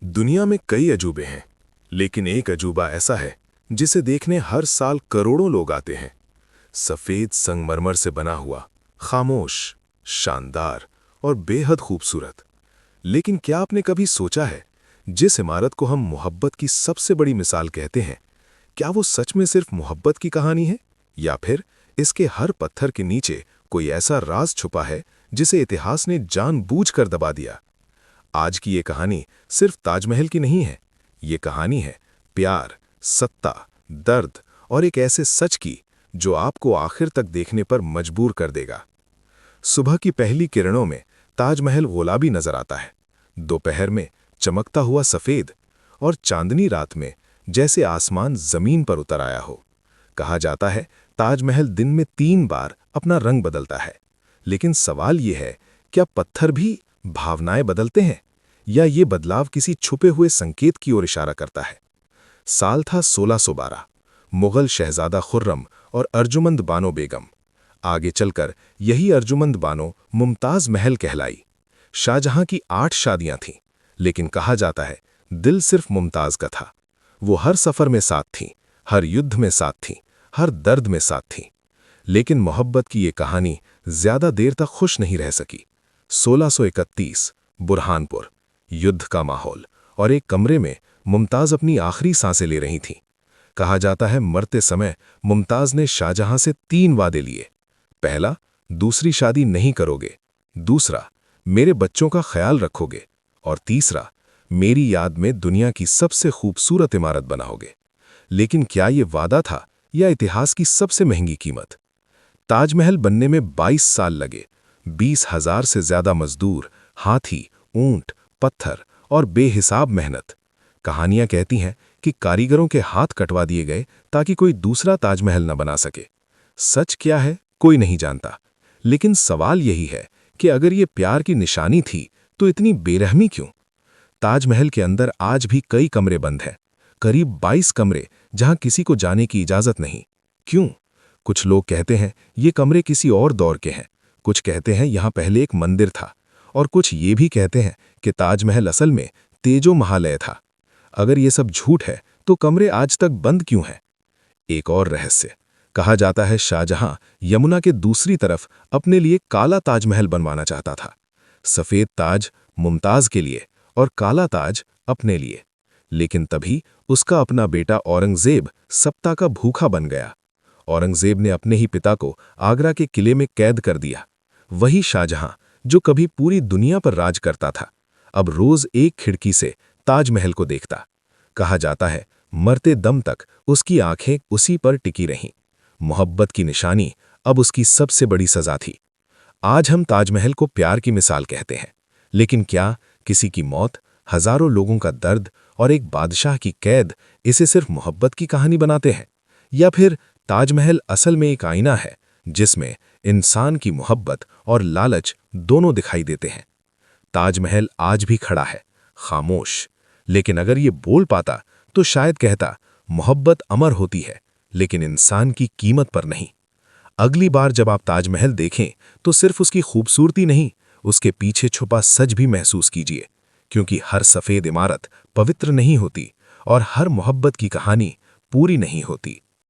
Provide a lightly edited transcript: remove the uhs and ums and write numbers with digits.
दुनिया में कई अजूबे हैं, लेकिन एक अजूबा ऐसा है जिसे देखने हर साल करोड़ों लोग आते हैं। सफेद संगमरमर से बना हुआ, खामोश, शानदार और बेहद खूबसूरत। लेकिन क्या आपने कभी सोचा है, जिस इमारत को हम मोहब्बत की सबसे बड़ी मिसाल कहते हैं, क्या वो सच में सिर्फ मोहब्बत की कहानी है, या फिर इसके हर पत्थर के नीचे कोई ऐसा राज छुपा है जिसे इतिहास ने जानबूझकर दबा दिया? आज की ये कहानी सिर्फ ताजमहल की नहीं है। ये कहानी है प्यार, सत्ता, दर्द और एक ऐसे सच की जो आपको आखिर तक देखने पर मजबूर कर देगा। सुबह की पहली किरणों में ताजमहल गुलाबी नजर आता है, दोपहर में चमकता हुआ सफेद, और चांदनी रात में जैसे आसमान जमीन पर उतर आया हो। कहा जाता है ताजमहल दिन में 3 बार अपना रंग बदलता है। लेकिन सवाल यह है, क्या पत्थर भी भावनाएं बदलते हैं, या ये बदलाव किसी छुपे हुए संकेत की ओर इशारा करता है? साल था 1612। मुगल शहजादा खुर्रम और अर्जुमंद बानो बेगम। आगे चलकर यही अर्जुमंद बानो मुमताज महल कहलाई। शाहजहां की 8 शादियां थीं, लेकिन कहा जाता है दिल सिर्फ मुमताज का था। वो हर सफर में साथ थीं, हर युद्ध में साथ थीं, हर दर्द में साथ थीं। लेकिन मोहब्बत की ये कहानी ज्यादा देर तक खुश नहीं रह सकी। 1631, बुरहानपुर। युद्ध का माहौल, और एक कमरे में मुमताज अपनी आखिरी सांसें ले रही थीं। कहा जाता है मरते समय मुमताज ने शाहजहां से 3 वादे लिए। पहला, दूसरी शादी नहीं करोगे। दूसरा, मेरे बच्चों का ख्याल रखोगे। और तीसरा, मेरी याद में दुनिया की सबसे खूबसूरत इमारत बनाओगे। लेकिन क्या ये वादा था, या इतिहास की सबसे महंगी कीमत? ताजमहल बनने में 22 साल लगे। 20,000 से ज्यादा मजदूर, हाथी, ऊंट, पत्थर और बेहिसाब मेहनत। कहानियां कहती हैं कि कारीगरों के हाथ कटवा दिए गए ताकि कोई दूसरा ताजमहल न बना सके। सच क्या है, कोई नहीं जानता। लेकिन सवाल यही है कि अगर ये प्यार की निशानी थी, तो इतनी बेरहमी क्यों? ताजमहल के अंदर आज भी कई कमरे बंद हैं, करीब 22 कमरे जहां किसी को जाने की इजाजत नहीं। क्यों? कुछ लोग कहते हैं ये कमरे किसी और दौर के हैं, कुछ कहते हैं यहां पहले एक मंदिर था, और कुछ ये भी कहते हैं कि ताजमहल असल में तेजो महालय था। अगर ये सब झूठ है, तो कमरे आज तक बंद क्यों हैं? एक और रहस्य। कहा जाता है शाहजहां यमुना के दूसरी तरफ अपने लिए काला ताजमहल बनवाना चाहता था। सफेद ताज मुमताज के लिए और काला ताज अपने लिए। लेकिन तभी उसका अपना बेटा औरंगजेब सत्ता का भूखा बन गया। औरंगजेब ने अपने ही पिता को आगरा के किले में कैद कर दिया। वही शाहजहां जो कभी पूरी दुनिया पर राज करता था, अब रोज एक खिड़की से ताजमहल को देखता। कहा जाता है मरते दम तक उसकी आंखें उसी पर टिकी रहीं। मोहब्बत की निशानी अब उसकी सबसे बड़ी सजा थी। आज हम ताजमहल को प्यार की मिसाल कहते हैं, लेकिन क्या किसी की मौत, हजारों लोगों का दर्द और एक बादशाह की कैद इसे सिर्फ मोहब्बत की कहानी बनाते हैं? या फिर ताजमहल असल में एक आईना है जिसमें इंसान की मोहब्बत और लालच दोनों दिखाई देते हैं? ताजमहल आज भी खड़ा है, खामोश। लेकिन अगर ये बोल पाता तो शायद कहता, मोहब्बत अमर होती है, लेकिन इंसान की कीमत पर नहीं। अगली बार जब आप ताजमहल देखें, तो सिर्फ उसकी खूबसूरती नहीं, उसके पीछे छुपा सच भी महसूस कीजिए। क्योंकि हर सफेद इमारत पवित्र नहीं होती, और हर मोहब्बत की कहानी पूरी नहीं होती।